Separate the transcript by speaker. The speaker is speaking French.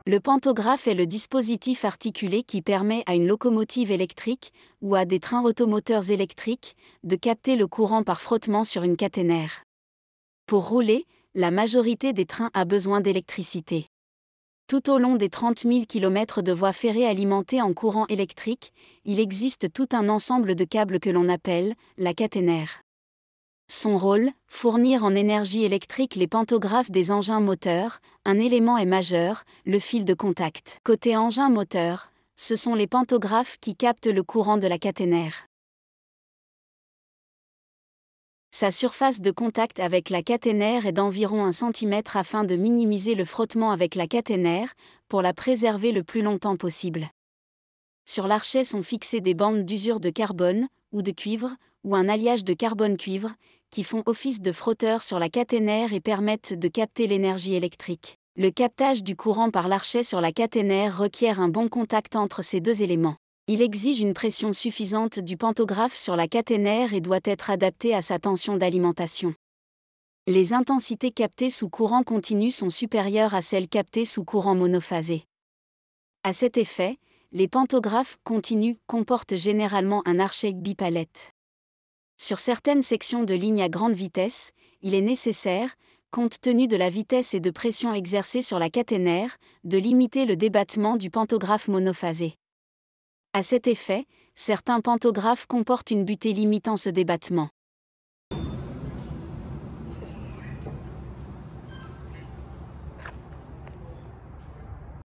Speaker 1: Le pantographe est le dispositif articulé qui permet à une locomotive électrique, ou à des trains automoteurs électriques, de capter le courant par frottement sur une caténaire. Pour rouler, la majorité des trains a besoin d'électricité. Tout au long des 30 000 km de voies ferrées alimentées en courant électrique, il existe tout un ensemble de câbles que l'on appelle la caténaire. Son rôle, fournir en énergie électrique les pantographes des engins moteurs. Un élément est majeur, le fil de contact. Côté engin moteur, ce sont les pantographes qui captent le courant de la caténaire. Sa surface de contact avec la caténaire est d'environ 1 cm afin de minimiser le frottement avec la caténaire, pour la préserver le plus longtemps possible. Sur l'archet sont fixées des bandes d'usure de carbone, ou de cuivre, ou un alliage de carbone-cuivre, qui font office de frotteur sur la caténaire et permettent de capter l'énergie électrique. Le captage du courant par l'archet sur la caténaire requiert un bon contact entre ces deux éléments. Il exige une pression suffisante du pantographe sur la caténaire et doit être adapté à sa tension d'alimentation. Les intensités captées sous courant continu sont supérieures à celles captées sous courant monophasé. À cet effet, les pantographes continus comportent généralement un archet bipalette. Sur certaines sections de lignes à grande vitesse, il est nécessaire, compte tenu de la vitesse et de pression exercée sur la caténaire, de limiter le débattement du pantographe monophasé. À cet effet, certains pantographes comportent une butée limitant ce débattement.